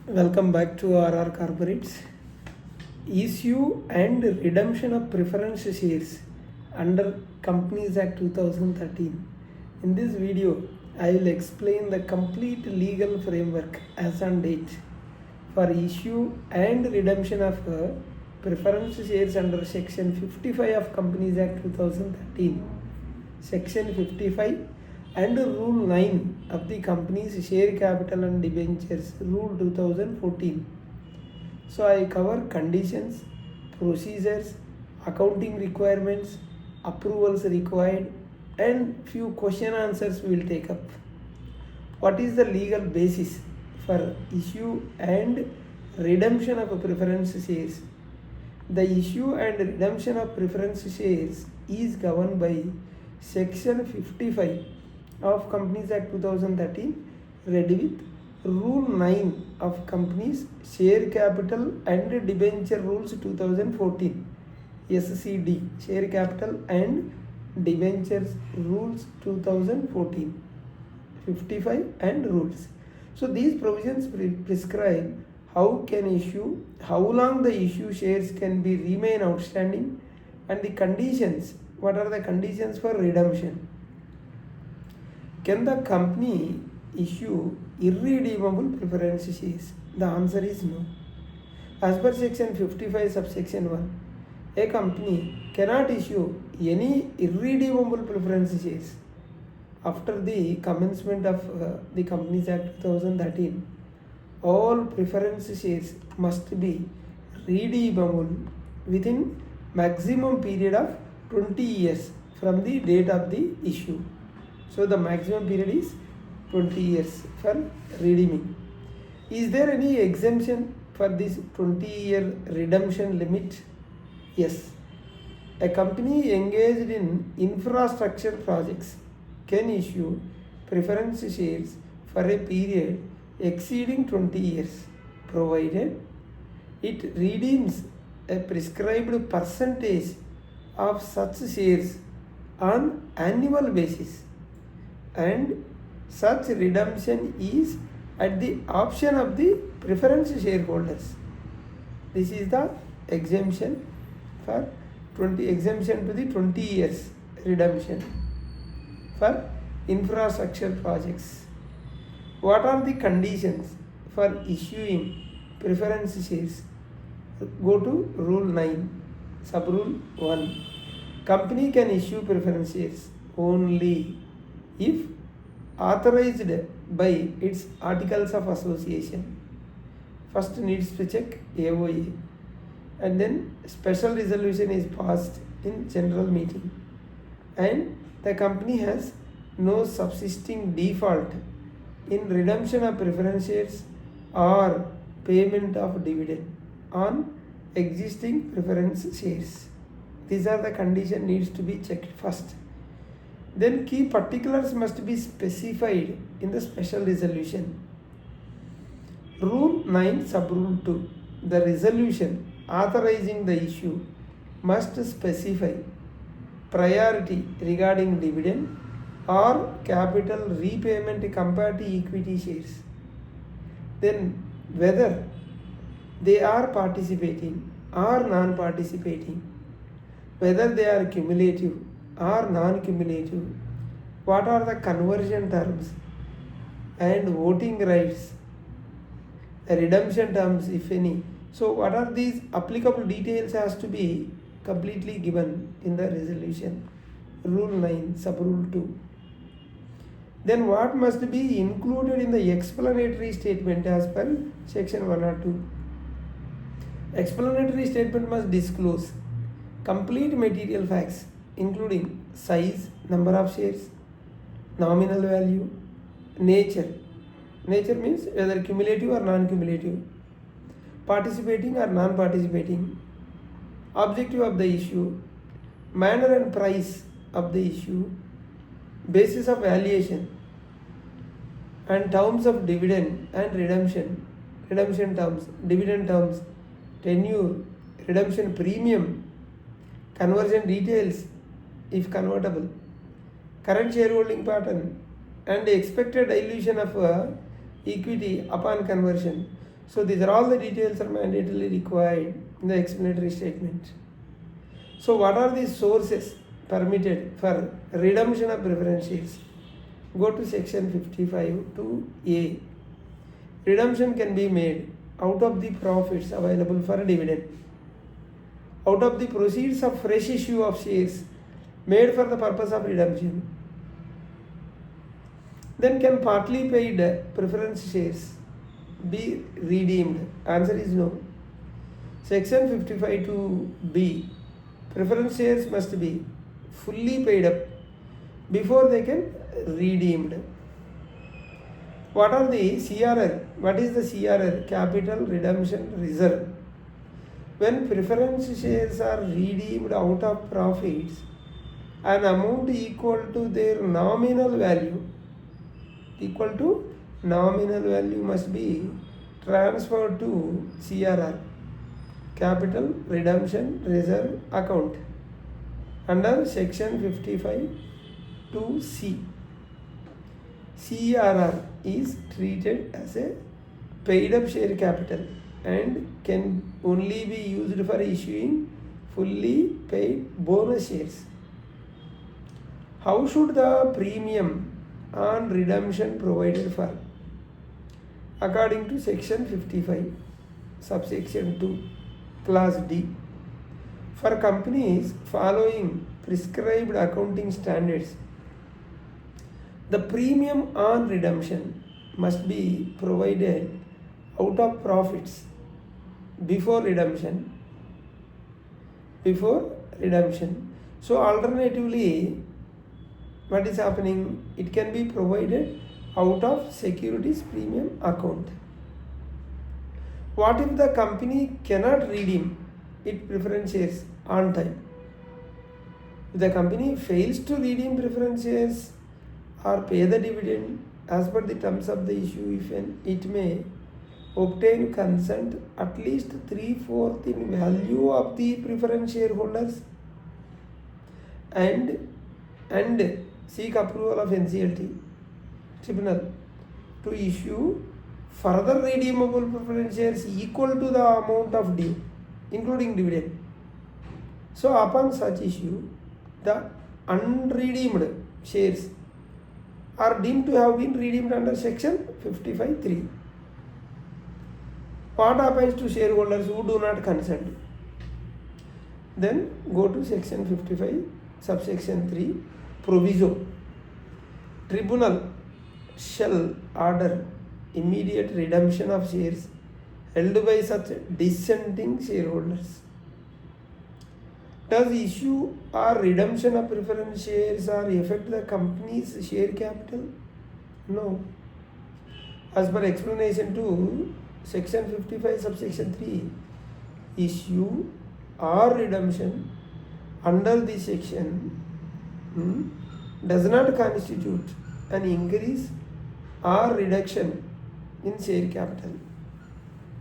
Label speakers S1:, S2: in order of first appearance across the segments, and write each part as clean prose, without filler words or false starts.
S1: Welcome back to RR Corporates. Issue and redemption of preference shares under Companies Act 2013. In this video, I will explain the complete legal framework as on date for issue and redemption of preference shares under Section 55 of Companies Act 2013, Section 55 and Rule 9 of the Company's Share Capital and Debentures Rule 2014. So I cover conditions, procedures, accounting requirements, approvals required, and few question answers we will take up. What is the legal basis for issue and redemption of preference shares? The issue and redemption of preference shares is governed by Section 55 of Companies Act 2013 read with Rule 9 of Companies Share Capital and Debenture Rules 2014 SCD Share Capital and Debentures Rules 2014 55 and rules. So these provisions prescribe how long the issue shares can be remain outstanding, and the conditions. What are the conditions for redemption? Can the company issue irredeemable preference shares? The answer is no. As per Section 55 subsection 1, a company cannot issue any irredeemable preference shares. After the commencement of the Companies Act 2013, all preference shares must be redeemable within maximum period of 20 years from the date of the issue. So the maximum period is 20 years for redeeming. Is there any exemption for this 20-year redemption limit? Yes. A company engaged in infrastructure projects can issue preference shares for a period exceeding 20 years, provided it redeems a prescribed percentage of such shares on annual basis, and such redemption is at the option of the preference shareholders. This is the exemption for exemption to the 20 years redemption for infrastructure projects. What are the conditions for issuing preference shares? Go to Rule 9, Sub-Rule 1. Company can issue preference shares only if authorized by its Articles of Association. First needs to check AOA, and then special resolution is passed in general meeting, and the company has no subsisting default in redemption of preference shares or payment of dividend on existing preference shares. These are the conditions needs to be checked first. Then key particulars must be specified in the special resolution. Rule 9 Sub-Rule 2. The resolution authorizing the issue must specify priority regarding dividend or capital repayment compared to equity shares. Then whether they are participating or non-participating, whether they are cumulative or non-cumulative, what are the conversion terms and voting rights, redemption terms if any. So what are these applicable details has to be completely given in the resolution. Rule 9 Sub-Rule 2. Then what must be included in the explanatory statement as per Section 102? Explanatory statement must disclose complete material facts including size, number of shares, nominal value, nature. Nature means whether cumulative or non-cumulative, participating or non-participating, objective of the issue, manner and price of the issue, basis of valuation, and terms of dividend and redemption terms, dividend terms, tenure, redemption premium, conversion details if convertible, current shareholding pattern, and expected dilution of equity upon conversion. So these are all the details are mandatorily required in the explanatory statement. So what are the sources permitted for redemption of preference shares? Go to section 55 to A. Redemption can be made out of the profits available for dividend, out of the proceeds of fresh issue of shares made for the purpose of redemption. Then can partly paid preference shares be redeemed? Answer is no. Section 55 to B. Preference shares must be fully paid up before they can redeemed. What are the CRR? What is the CRR? Capital Redemption Reserve. When preference shares are redeemed out of profits, an amount equal to their nominal value must be transferred to CRR, Capital Redemption Reserve account, under section 55 to C. CRR is treated as a paid up share capital and can only be used for issuing fully paid bonus shares. How should the premium on redemption provided for? According to section 55 subsection 2 clause D, for companies following prescribed accounting standards, the premium on redemption must be provided out of profits before redemption. So alternatively, what is happening? It can be provided out of securities premium account. What if the company cannot redeem its preference shares on time? If the company fails to redeem preference shares or pay the dividend as per the terms of the issue, it may obtain consent at least 3/4 in value of the preference shareholders and seek approval of NCLT tribunal to issue further redeemable preference shares equal to the amount of due, including dividend. So upon such issue, the unredeemed shares are deemed to have been redeemed under section 55(3). What happens to shareholders who do not consent? Then go to section 55 subsection 3 proviso. Tribunal shall order immediate redemption of shares held by such dissenting shareholders. Does issue or redemption of preference shares or affect the company's share capital? No. As per explanation to section 55 subsection 3, issue or redemption under this section does not constitute an increase or reduction in share capital.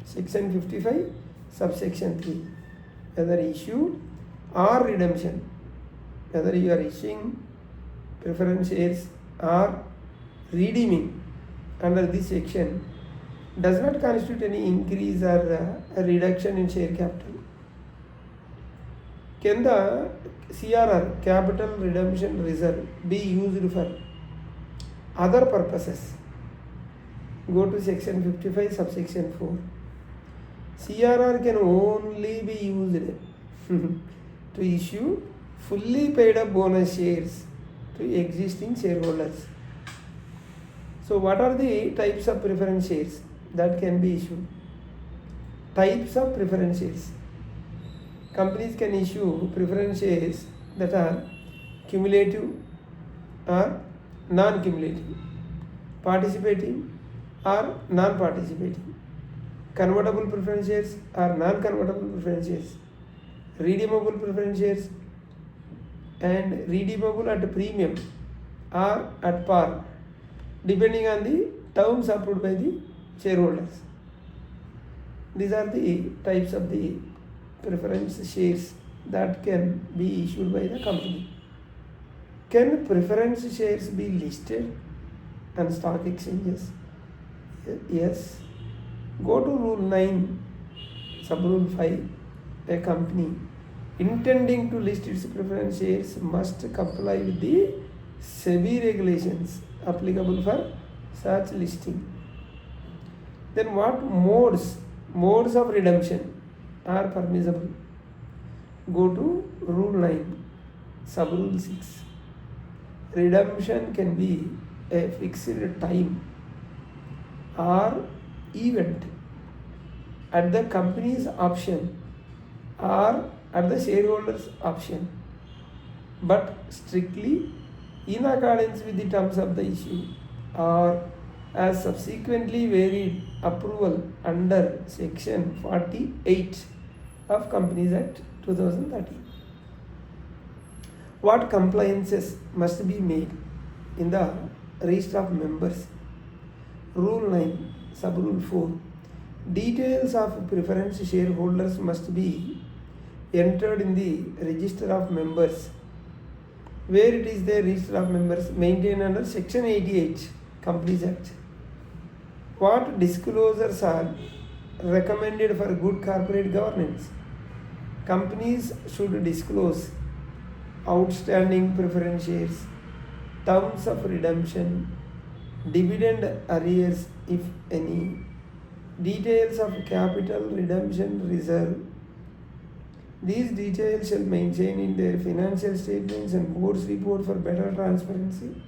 S1: Section 55 subsection 3, whether issue or redemption, whether you are issuing preference shares or redeeming under this section, does not constitute any increase or a reduction in share capital. Can the CRR, Capital Redemption Reserve, be used for other purposes? Go to section 55 subsection 4. CRR can only be used to issue fully paid up bonus shares to existing shareholders. So what are the types of preference shares that can be issued? Types of preference shares. Companies can issue preference shares that are cumulative or non-cumulative, participating or non-participating, convertible preference shares or non-convertible preference shares, redeemable preference shares, and redeemable at a premium or at par, depending on the terms approved by the shareholders. These are the types of the preference shares that can be issued by the company. Can preference shares be listed on stock exchanges? Yes. Go to Rule 9, Sub-Rule 5. A company intending to list its preference shares must comply with the SEBI regulations applicable for such listing. Then what modes of redemption are permissible? Go to Rule 9, Sub-Rule 6. Redemption can be a fixed time or event at the company's option or at the shareholders' option, but strictly in accordance with the terms of the issue or as subsequently varied approval under Section 48 of Companies Act 2013. What compliances must be made in the register of members? Rule 9, Sub-Rule 4. Details of preference shareholders must be entered in the register of members. Where it is the register of members maintained under Section 88 Companies Act. What disclosures are recommended for good corporate governance? Companies should disclose outstanding preference shares, terms of redemption, dividend arrears if any, details of capital redemption reserve. These details shall maintain in their financial statements and board's report for better transparency.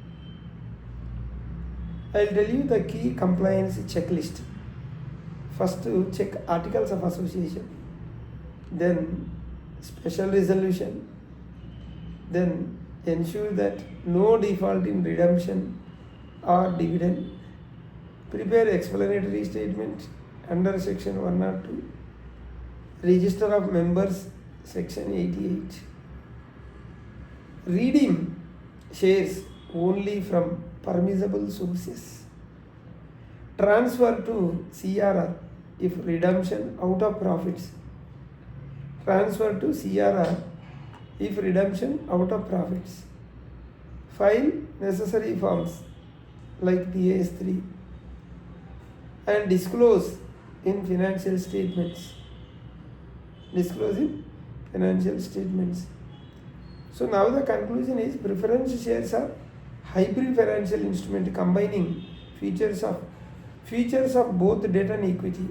S1: I will tell you the key compliance checklist. First, check articles of association, then special resolution, then ensure that no default in redemption or dividend. Prepare explanatory statement under Section 102. Register of members, Section 88. Redeem shares only from permissible sources. Transfer to CRR if redemption out of profits. Transfer to CRR if redemption out of profits. File necessary forms like PAS3 and disclose in financial statements. Disclose in financial statements. So now the conclusion is preference shares are hybrid financial instrument combining features of both debt and equity.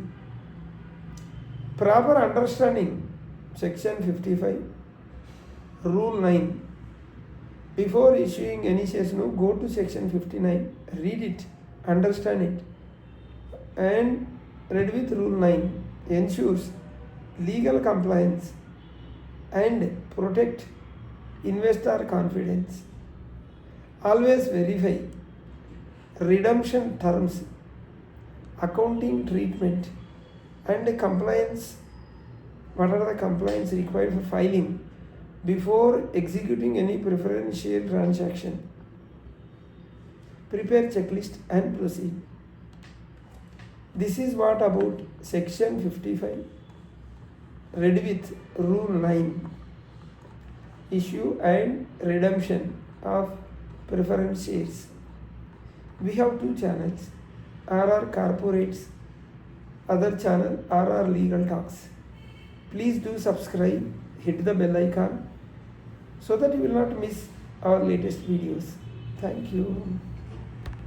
S1: Proper understanding Section 55, Rule 9. Before issuing any shares, go to Section 59, read it, understand it, and read with Rule 9 ensures legal compliance and protect investor confidence. Always verify redemption terms, accounting treatment, and compliance. What are the compliance required for filing before executing any preference share transaction? Prepare checklist and proceed. This is what about Section 55. Read with Rule 9. Issue and redemption of preference shares. We have two channels, RR Corporates, other channel RR Legal Talks. Please do subscribe, hit the bell icon so that you will not miss our latest videos. Thank you.